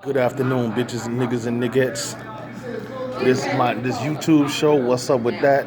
Good afternoon, bitches and niggas and niggettes. This YouTube show. What's up with that?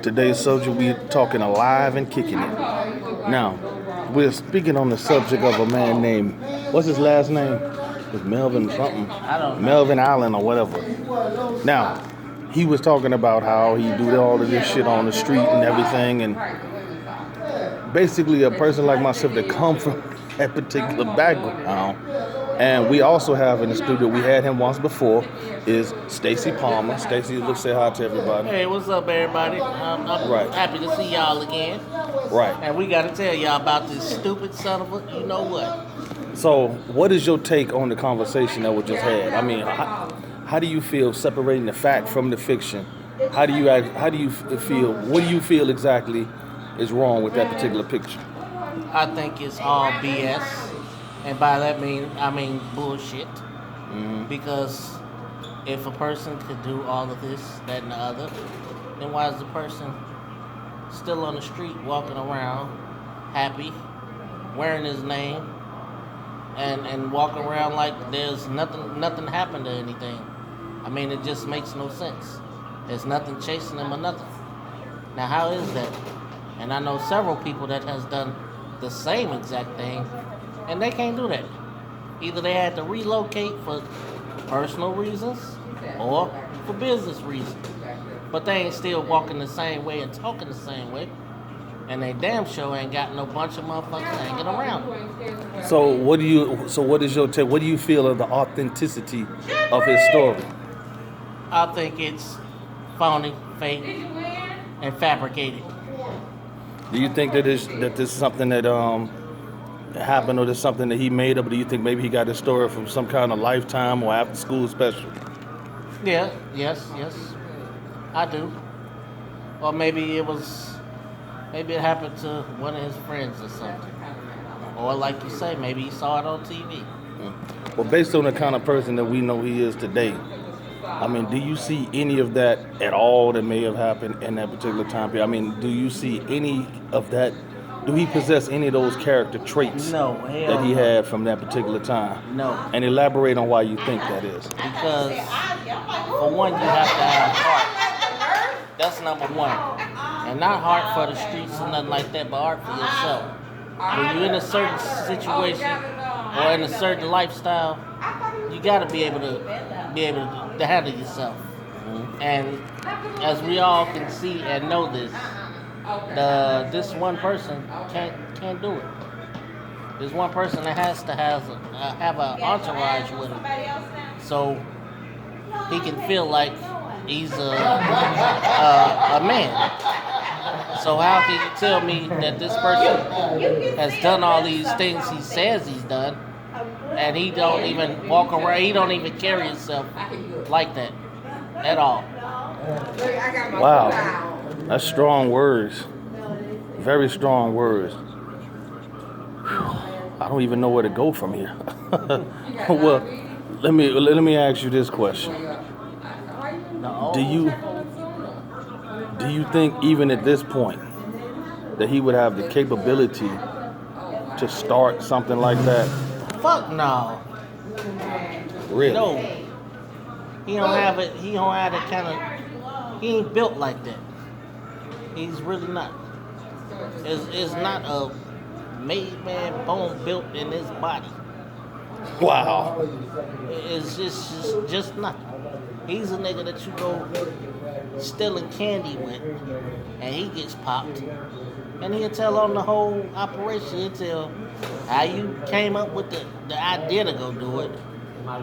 Today's subject, we talking alive and kicking it. Now, we're speaking on the subject of a man named, what's his last name? It's Melvin something. I don't know. Melvin Allen or whatever. Now, he was talking about how he do all of this shit on the street and everything, and basically a person like myself that come from that particular background. And we also have in the studio, we had him once before, is STACEY Palmer. STACEY, let's say hi to everybody. Hey, what's up, everybody? I'm Right. happy to see y'all again. Right. And we got to tell y'all about this stupid son of a, you know what? So, what is your take on the conversation that we just had? I mean, how do you feel separating the fact from the fiction? How do you feel? What do you feel exactly is wrong with that particular picture? I think it's all BS. And by that I mean bullshit. Mm-hmm. Because if a person could do all of this, that, and the other, then why is the person still on the street walking around happy, wearing his name, and walking around like there's nothing happened to anything? I mean, it just makes no sense. There's nothing chasing him or nothing. Now, how is that? And I know several people that has done the same exact thing, and they can't do that. Either they had to relocate for personal reasons or for business reasons. But they ain't still walking the same way and talking the same way. And they damn sure ain't got no bunch of motherfuckers hanging around. So what is your take? What do you feel of the authenticity of his story? I think it's phony, fake, and fabricated. Do you think that this is something that happened, or there's something that he made up? Or do you think maybe he got his story from some kind of Lifetime or after school special? Yeah, yes, I do. Or maybe it happened to one of his friends or something. Or like you say, maybe he saw it on TV. Well, based on the kind of person that we know he is today, I mean, do you see any of that at all that may have happened in that particular time period? I mean, do you see any of that? Do he possess any of those character traits that he had from that particular time? No. And elaborate on why you think that is. Because, for one, you have to have heart. That's number one. And not heart for the streets or nothing like that, but heart for yourself. When you're in a certain situation or in a certain lifestyle, you got to be able to handle yourself. Mm-hmm. And as we all can see and know this one person can't do it. There's one person that has to have an entourage with him, so he can feel like he's a man. So how can you tell me that this person has done all these things he says he's done, and he don't even walk around, he don't even carry himself like that at all? Wow. That's strong words. Very strong words. I don't even know where to go from here. Well, let me ask you this question. Do you think even at this point that he would have the capability to start something like that? Fuck no. Really? No. He don't have it. He don't have that kind of. He ain't built like that. He's really not. It's not a made man bone built in his body. Wow. It's just not. He's a nigga that you go stealing candy with, and he gets popped. And he'll tell on the whole operation. He'll tell how you came up with the idea to go do it,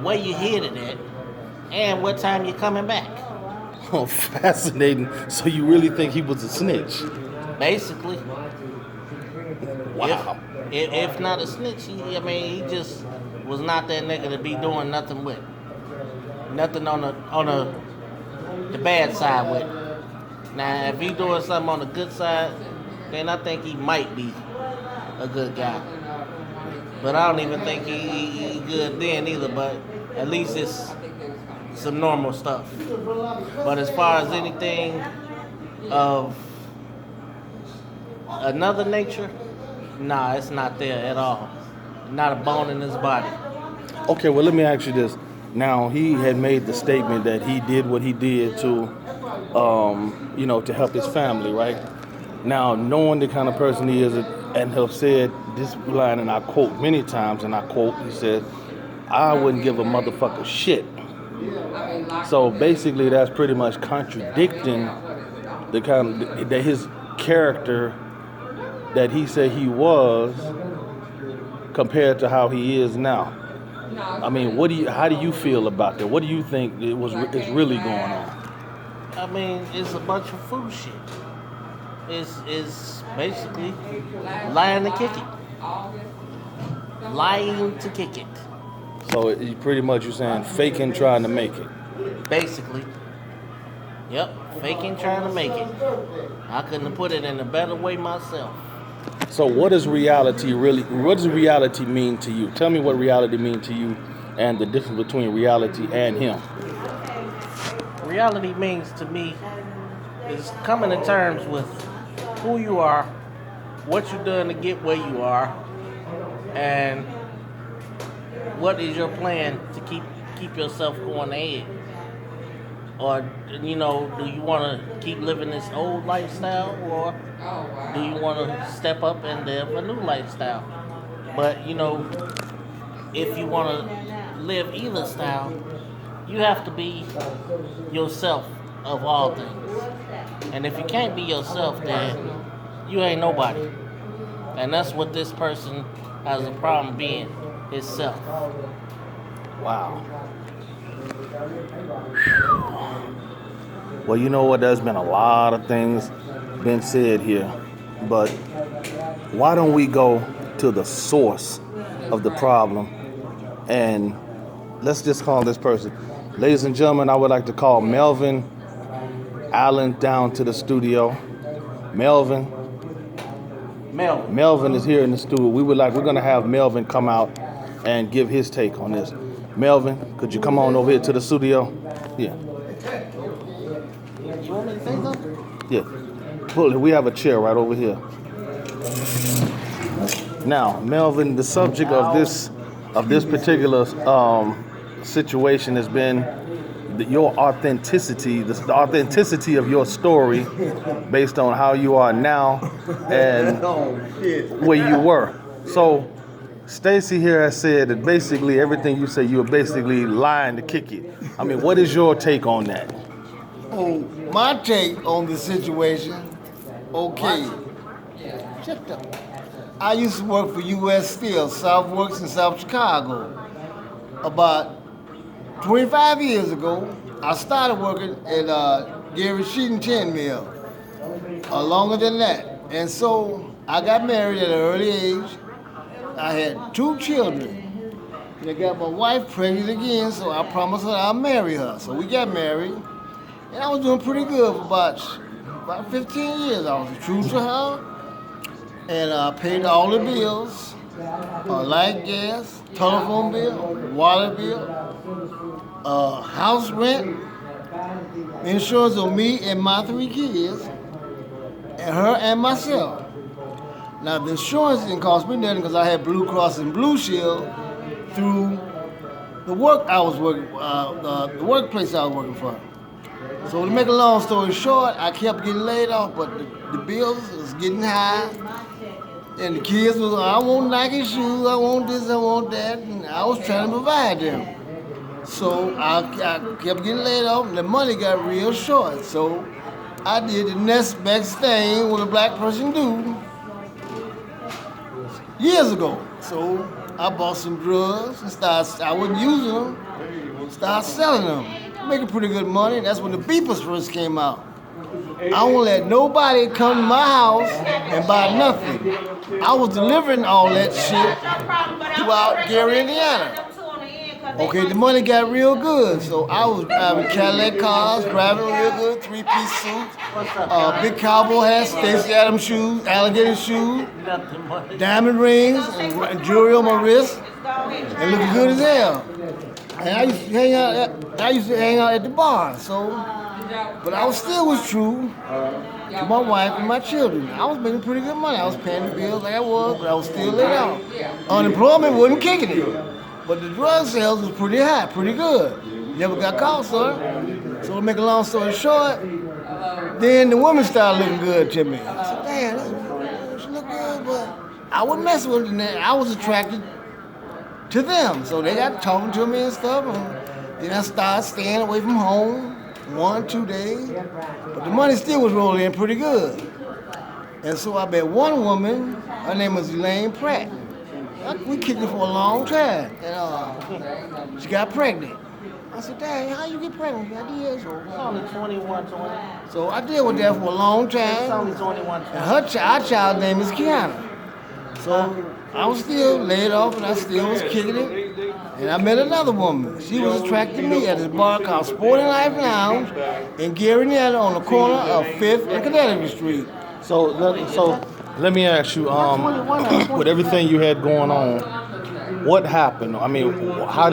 where you hid it at, and what time you're coming back. Oh, fascinating. So you really think he was a snitch? Basically. Wow. If not a snitch, he just was not that nigga to be doing nothing with. Nothing on the bad side with. Now, if he doing something on the good side, then I think he might be a good guy. But I don't even think he good then either, but at least it's some normal stuff. But as far as anything of another nature, nah, it's not there at all. Not a bone in his body. Okay, well, let me ask you this. Now, he had made the statement that he did what he did to, to help his family, right? Now, knowing the kind of person he is, and have said this line, and I quote many times, and I quote, he said, "I wouldn't give a motherfucker shit." So basically, that's pretty much contradicting the kind of, that his character that he said he was compared to how he is now. I mean, how do you feel about that? What do you think is really going on? I mean, it's a bunch of food shit. It's basically lying to kick it. Lying to kick it. So pretty much you're saying faking trying to make it. Basically. Yep, faking trying to make it. I couldn't have put it in a better way myself. So what does reality mean to you? Tell me what reality means to you and the difference between reality and him. Reality means to me is coming to terms with who you are, what you're doing to get where you are, and what is your plan to keep yourself going ahead. Or, do you want to keep living this old lifestyle, or do you want to step up and live a new lifestyle? But, if you want to live either style, you have to be yourself of all things. And if you can't be yourself, then you ain't nobody. And that's what this person has a problem being, himself. Wow. Well, you know what? There's been a lot of things been said here, but why don't we go to the source of the problem, and let's just call this person. Ladies and gentlemen, I would like to call Melvin Allen down to the studio. Melvin is here in the studio. We're going to have Melvin come out and give his take on this. Melvin, could you come on over here to the studio? Yeah. You want me to say something? Yeah. We have a chair right over here. Now, Melvin, the subject of this particular situation has been your authenticity, the authenticity of your story, based on how you are now and where you were. So, STACEY here has said that basically everything you say, you're basically lying to kick it. I mean, what is your take on that? Oh, my take on the situation, okay. Shut up. I used to work for U.S. Steel, South Works in South Chicago. About 25 years ago, I started working at Gary Sheeting Tin Mill. Longer than that. And so I got married at an early age. I had 2 children. And I got my wife pregnant again, so I promised her I'll marry her. So we got married. And I was doing pretty good for about 15 years. I was true to her. And I paid all the bills, light, gas, telephone bill, water bill, house rent, insurance on me and my 3 kids, and her and myself. Now the insurance didn't cost me nothing because I had Blue Cross and Blue Shield through the work I was working, the workplace I was working for. So to make a long story short, I kept getting laid off, but the bills was getting high. And the kids was, I want Nike shoes, I want this, I want that, and I was trying to provide them. So I kept getting laid off, and the money got real short. So I did the next best thing what a black person do years ago. So I bought some drugs and I wasn't using them, started selling them, making pretty good money. That's when the beepers first came out. I won't let nobody come to my house and buy nothing. I was delivering all that shit throughout Gary, Indiana. Okay, the money got real good, so I was driving Cadillac cars, driving real good, 3-piece suits, big cowboy hats, Stacey Adams shoes, alligator shoes, diamond rings, and jewelry on my wrist, and looking good as hell. And I used to hang out at the bar, but I still was true to my wife and my children. I was making pretty good money. I was paying the bills like I was, but I was still laid out. Unemployment wasn't kicking it. But the drug sales was pretty high, pretty good. Never got caught, sir. So to make a long story short, then the women started looking good to me. I said, damn, she look good, but I wouldn't mess with them. I was attracted to them. So they got talking to me and stuff. And then I started staying away from home 1, 2 days. But the money still was rolling in pretty good. And so I met one woman, her name was Elaine Pratt. We kicked it for a long time. And she got pregnant. I said, dang, how you get pregnant? I did. So, It's only 21, 20. so I dealt with that for a long It's time. only 21, 20. And our child's name is Kiana. So I was still laid off and I still was kicking it. And I met another woman. She was attracted to me at this bar called Sporting Life Lounge in Gary Netta on the corner of 5th and Connecticut Street. So let me ask you, with everything you had going on, what happened? I mean, how